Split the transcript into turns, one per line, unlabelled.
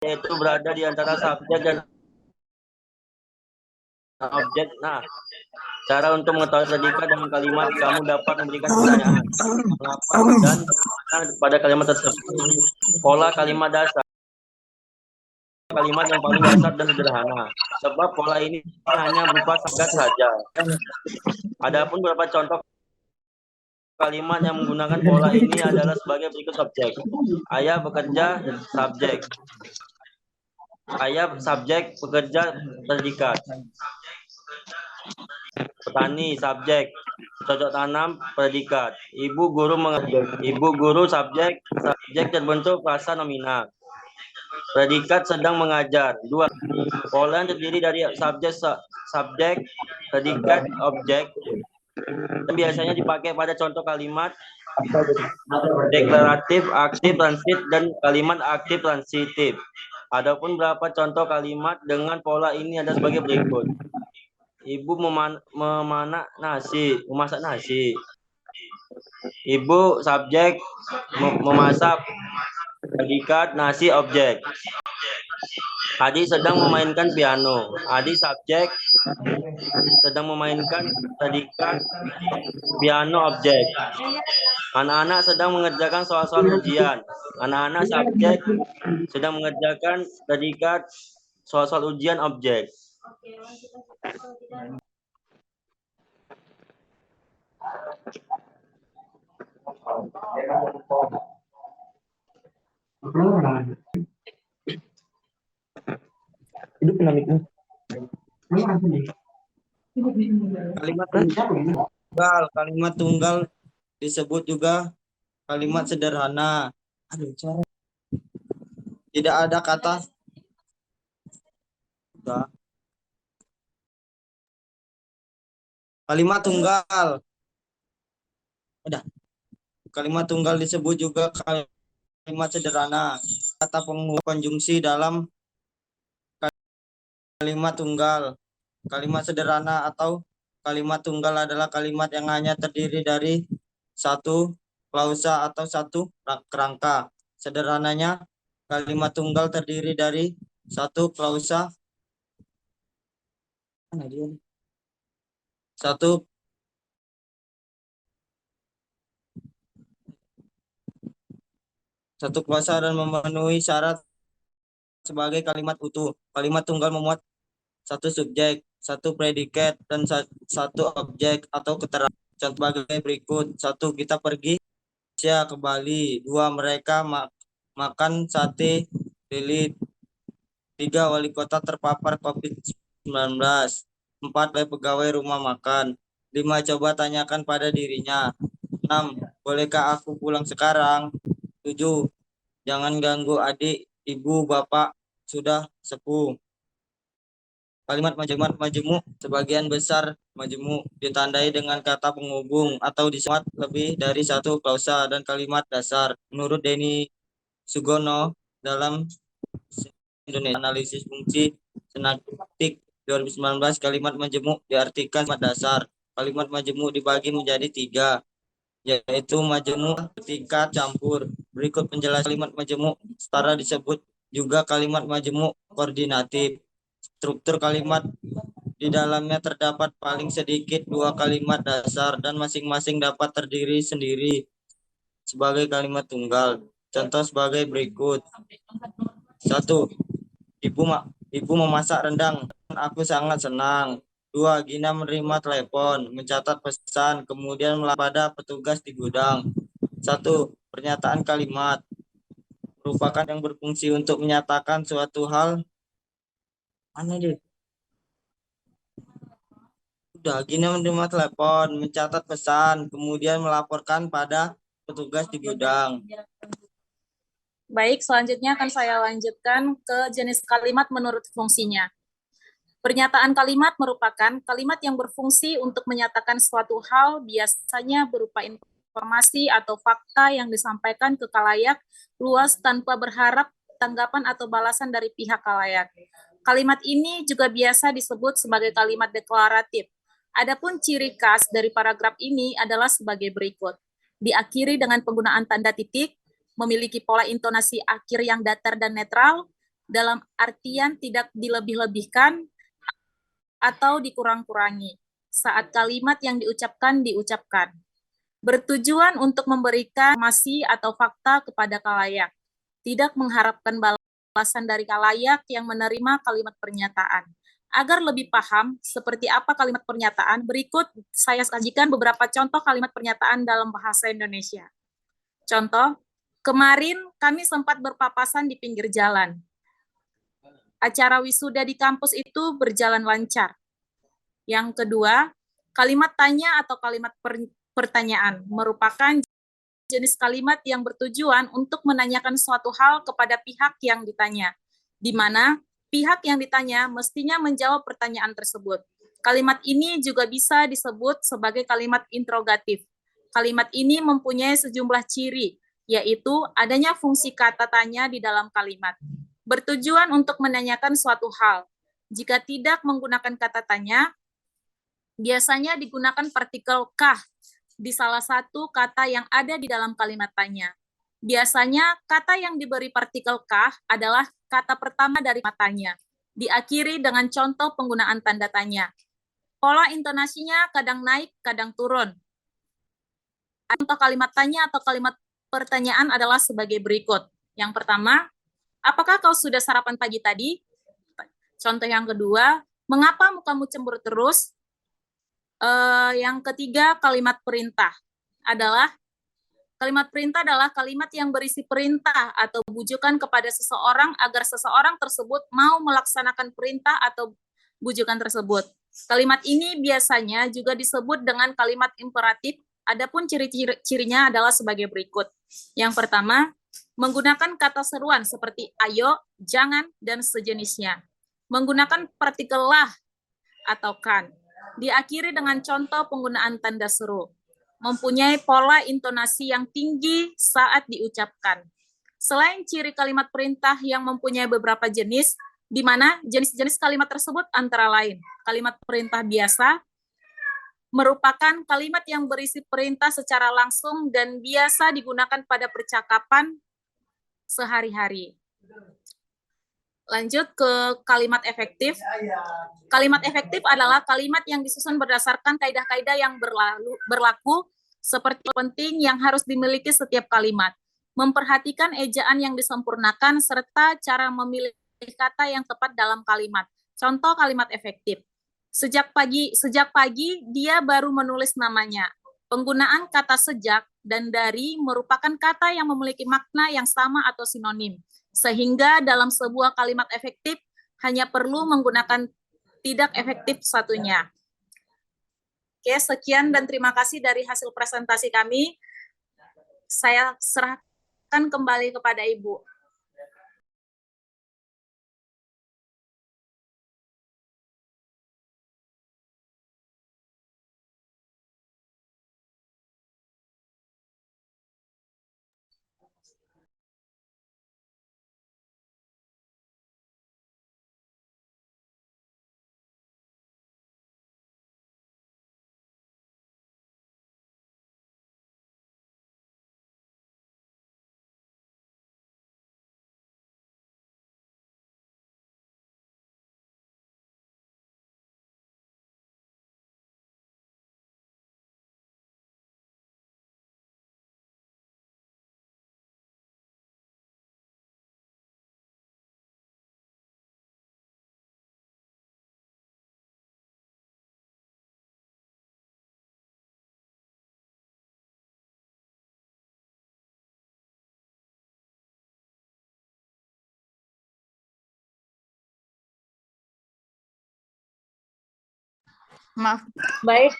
yaitu berada di antara subjek dan objek. Nah, cara untuk mengetahui predikat dengan kalimat, kamu dapat memberikan pertanyaan mengapa dan pada kalimat tersebut. Pola kalimat dasar, kalimat yang paling dasar dan sederhana, sebab pola ini hanya berupa sangat saja. Adapun beberapa contoh kalimat yang menggunakan pola ini adalah sebagai berikut subjek. Ayah bekerja, subjek. Ayah subjek, bekerja predikat. Petani subjek, cocok tanam predikat. Ibu guru ibu guru subjek, subjek terbentuk frasa nominal. Predikat sedang mengajar. 2. Pola yang terdiri dari subjek, predikat, objek. Dan biasanya dipakai pada contoh kalimat deklaratif, aktif, transitif, dan kalimat aktif transitif. Adapun beberapa contoh kalimat dengan pola ini ada sebagai berikut. Ibu memasak nasi. Ibu subjek, memasak predikat, nasi objek. Adik sedang memainkan piano. Adik subjek, sedang memainkan predikat, piano objek. Anak-anak sedang mengerjakan soal-soal ujian. Anak-anak subjek sedang mengerjakan predikat, soal-soal ujian objek.
Hidup dinamiknya. Kalimat tunggal disebut juga kalimat sederhana. Tidak ada kata kalimat tunggal. Kalimat tunggal disebut juga kalimat sederhana. Kata penghubung konjungsi dalam kalimat tunggal. Kalimat sederhana atau kalimat tunggal adalah kalimat yang hanya terdiri dari satu klausa atau satu kerangka. Sederhananya, kalimat tunggal terdiri dari satu klausa, satu klausa dan memenuhi syarat sebagai kalimat utuh. Kalimat tunggal memuat satu subjek, satu predikat, dan satu objek atau keterangan. Contoh sebagai berikut. 1. Kita pergi ke Bali. 2. Mereka makan sate lilit. 3. Wali kota terpapar COVID-19. 4. Pegawai rumah makan. 5. Coba tanyakan pada dirinya. 6. Bolehkah aku pulang sekarang? 7. Jangan ganggu adik, ibu, bapak, sudah sepuh. Kalimat majemuk, sebagian besar majemuk ditandai dengan kata penghubung atau disebut lebih dari satu klausa dan kalimat dasar. Menurut Denny Sugono dalam Indonesia Analisis Fungsi Sintaktik 2019, kalimat majemuk diartikan kalimat dasar. Kalimat majemuk dibagi menjadi 3, yaitu majemuk, predikat, campur. Berikut penjelasan kalimat majemuk setara disebut juga kalimat majemuk koordinatif. Struktur kalimat di dalamnya terdapat paling sedikit 2 kalimat dasar dan masing-masing dapat terdiri sendiri sebagai kalimat tunggal. Contoh sebagai berikut. 1. Ibu memasak rendang. Aku sangat senang. 2. Gina menerima telepon, mencatat pesan, kemudian pada petugas di gudang. 1. Pernyataan kalimat merupakan yang berfungsi untuk menyatakan suatu hal. Gina menerima telepon, mencatat pesan, kemudian melaporkan pada petugas di gudang.
Baik, selanjutnya akan saya lanjutkan ke jenis kalimat menurut fungsinya. Pernyataan kalimat merupakan kalimat yang berfungsi untuk menyatakan suatu hal, biasanya berupa informasi atau fakta yang disampaikan ke khalayak luas tanpa berharap tanggapan atau balasan dari pihak khalayak. Kalimat ini juga biasa disebut sebagai kalimat deklaratif. Adapun ciri khas dari paragraf ini adalah sebagai berikut. Diakhiri dengan penggunaan tanda titik, memiliki pola intonasi akhir yang datar dan netral, dalam artian tidak dilebih-lebihkan atau dikurang-kurangi saat kalimat yang diucapkan. Bertujuan untuk memberikan informasi atau fakta kepada khalayak, tidak mengharapkan balasan dari khalayak yang menerima kalimat pernyataan. Agar lebih paham seperti apa kalimat pernyataan, berikut saya sajikan beberapa contoh kalimat pernyataan dalam bahasa Indonesia. Contoh, kemarin kami sempat berpapasan di pinggir jalan. Acara wisuda di kampus itu berjalan lancar. Yang kedua, kalimat tanya atau kalimat pertanyaan merupakan jenis kalimat yang bertujuan untuk menanyakan suatu hal kepada pihak yang ditanya, di mana pihak yang ditanya mestinya menjawab pertanyaan tersebut. Kalimat ini juga bisa disebut sebagai kalimat interrogatif. Kalimat ini mempunyai sejumlah ciri, yaitu adanya fungsi kata tanya di dalam kalimat. Bertujuan untuk menanyakan suatu hal. Jika tidak menggunakan kata tanya, biasanya digunakan partikel kah di salah satu kata yang ada di dalam kalimat tanya. Biasanya kata yang diberi partikel kah adalah kata pertama dari matanya, diakhiri dengan contoh penggunaan tanda tanya. Pola intonasinya kadang naik, kadang turun. Contoh kalimat tanya atau kalimat pertanyaan adalah sebagai berikut. Yang pertama, apakah kau sudah sarapan pagi tadi? Contoh yang kedua, mengapa mukamu cemburu terus? Yang ketiga, kalimat perintah adalah kalimat yang berisi perintah atau bujukan kepada seseorang agar seseorang tersebut mau melaksanakan perintah atau bujukan tersebut. Kalimat ini biasanya juga disebut dengan kalimat imperatif. Adapun ciri-cirinya adalah sebagai berikut. Yang pertama, menggunakan kata seruan seperti ayo, jangan, dan sejenisnya. Menggunakan partikel lah atau kan. Diakhiri dengan contoh penggunaan tanda seru. Mempunyai pola intonasi yang tinggi saat diucapkan. Selain ciri kalimat perintah yang mempunyai beberapa jenis, di mana jenis-jenis kalimat tersebut antara lain, kalimat perintah biasa, merupakan kalimat yang berisi perintah secara langsung dan biasa digunakan pada percakapan sehari-hari. Lanjut ke kalimat efektif. Kalimat efektif adalah kalimat yang disusun berdasarkan kaidah-kaidah yang berlaku seperti penting yang harus dimiliki setiap kalimat, memperhatikan ejaan yang disempurnakan, serta cara memilih kata yang tepat dalam kalimat. Contoh kalimat efektif. Sejak pagi dia baru menulis namanya. Penggunaan kata sejak dan dari merupakan kata yang memiliki makna yang sama atau sinonim. Sehingga dalam sebuah kalimat efektif hanya perlu menggunakan tidak efektif satunya. Oke, sekian dan terima kasih dari hasil presentasi kami. Saya serahkan kembali kepada Ibu. Maaf. Baik.